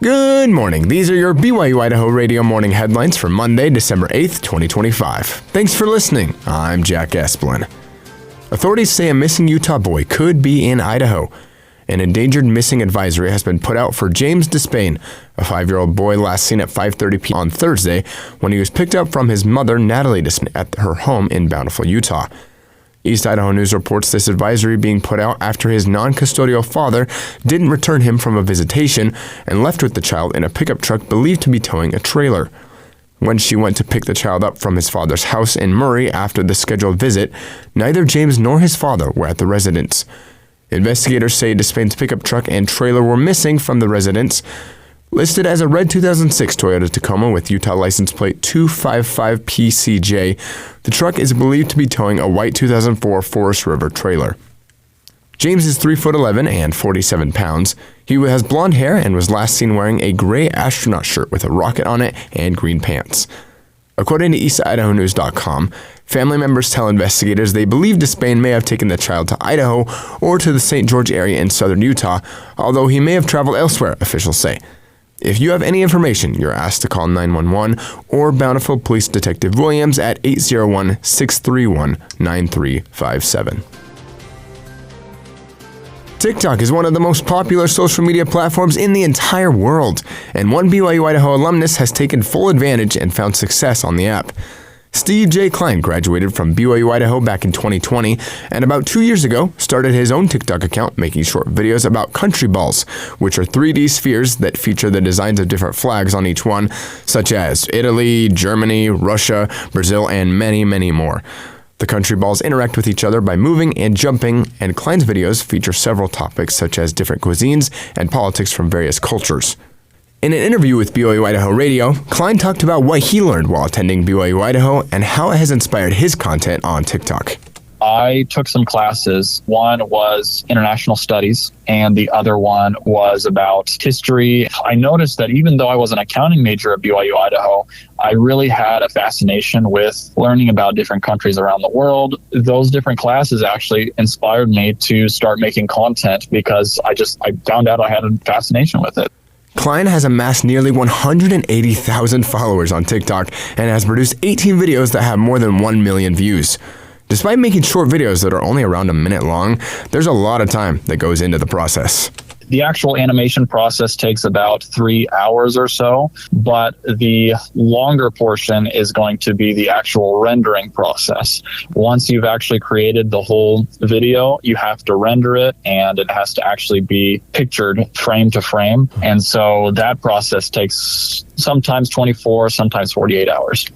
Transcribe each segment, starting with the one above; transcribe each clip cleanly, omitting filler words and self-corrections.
Good morning. These are your BYU-Idaho radio morning headlines for Monday, December 8th, 2025. Thanks for listening. I'm Jack Esplin. Authorities say a missing Utah boy could be in Idaho. An endangered missing advisory has been put out for James Despain, a 5-year-old boy last seen at 5:30 p.m. on Thursday when he was picked up from his mother, Natalie Despain, at her home in Bountiful, Utah. East Idaho News reports this advisory being put out after his non-custodial father didn't return him from a visitation and left with the child in a pickup truck believed to be towing a trailer. When she went to pick the child up from his father's house in Murray after the scheduled visit, neither James nor his father were at the residence. Investigators say Despain's pickup truck and trailer were missing from the residence. Listed as a red 2006 Toyota Tacoma with Utah license plate 255PCJ, the truck is believed to be towing a white 2004 Forest River trailer. James is 3'11" and 47 pounds. He has blonde hair and was last seen wearing a gray astronaut shirt with a rocket on it and green pants. According to EastIdahoNews.com, family members tell investigators they believe Despain may have taken the child to Idaho or to the St. George area in southern Utah, although he may have traveled elsewhere, officials say. If you have any information, you're asked to call 911 or Bountiful Police Detective Williams at 801-631-9357. TikTok is one of the most popular social media platforms in the entire world, and one BYU-Idaho alumnus has taken full advantage and found success on the app. Steve J. Klein graduated from BYU-Idaho back in 2020, and about 2 years ago started his own TikTok account making short videos about country balls, which are 3D spheres that feature the designs of different flags on each one, such as Italy, Germany, Russia, Brazil, and many, many more. The country balls interact with each other by moving and jumping, and Klein's videos feature several topics such as different cuisines and politics from various cultures. In an interview with BYU-Idaho Radio, Klein talked about what he learned while attending BYU-Idaho and how it has inspired his content on TikTok. I took some classes. One was international studies, and the other one was about history. I noticed that even though I was an accounting major at BYU-Idaho, I really had a fascination with learning about different countries around the world. Those different classes actually inspired me to start making content because I found out I had a fascination with it. Klein has amassed nearly 180,000 followers on TikTok and has produced 18 videos that have more than 1 million views. Despite making short videos that are only around a minute long, there's a lot of time that goes into the process. The actual animation process takes about 3 hours or so, but the longer portion is going to be the actual rendering process. Once you've actually created the whole video, you have to render it, and it has to actually be pictured frame to frame. And so that process takes sometimes 24, sometimes 48 hours.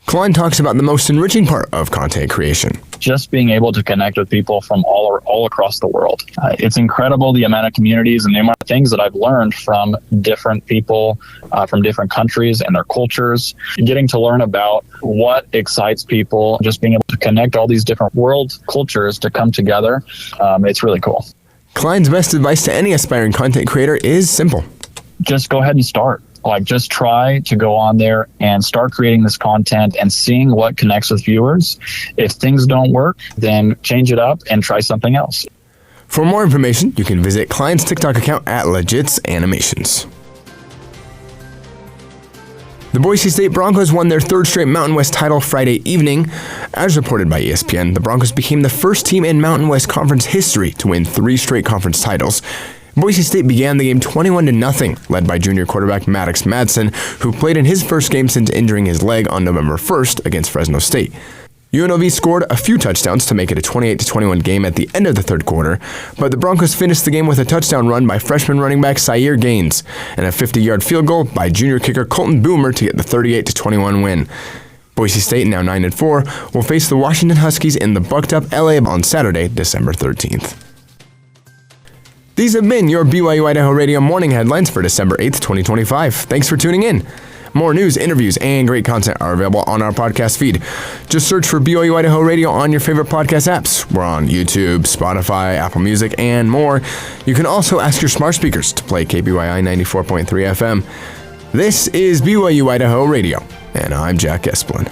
Klein talks about the most enriching part of content creation. Just being able to connect with people from all across the world. It's incredible the amount of communities and the amount of things that I've learned from different people from different countries and their cultures. Getting to learn about what excites people, just being able to connect all these different world cultures to come together. It's really cool. Klein's best advice to any aspiring content creator is simple. Just go ahead and start. Just try to go on there and start creating this content and seeing what connects with viewers. If things don't work, then change it up and try something else. For more information, you can visit Klein's TikTok account at Legits Animations. The Boise State Broncos won their third straight Mountain West title Friday evening. As reported by ESPN, the Broncos became the first team in Mountain West Conference history to win 3 straight conference titles. Boise State began the game 21-0, led by junior quarterback Maddox Madsen, who played in his first game since injuring his leg on November 1st against Fresno State. UNLV scored a few touchdowns to make it a 28-21 game at the end of the third quarter, but the Broncos finished the game with a touchdown run by freshman running back Syer Gaines and a 50-yard field goal by junior kicker Colton Boomer to get the 38-21 win. Boise State, now 9-4, will face the Washington Huskies in the bucked-up LA on Saturday, December 13th. These have been your BYU-Idaho Radio morning headlines for December 8th, 2025. Thanks for tuning in. More news, interviews, and great content are available on our podcast feed. Just search for BYU-Idaho Radio on your favorite podcast apps. We're on YouTube, Spotify, Apple Music, and more. You can also ask your smart speakers to play KBYI 94.3 FM. This is BYU-Idaho Radio, and I'm Jack Esplin.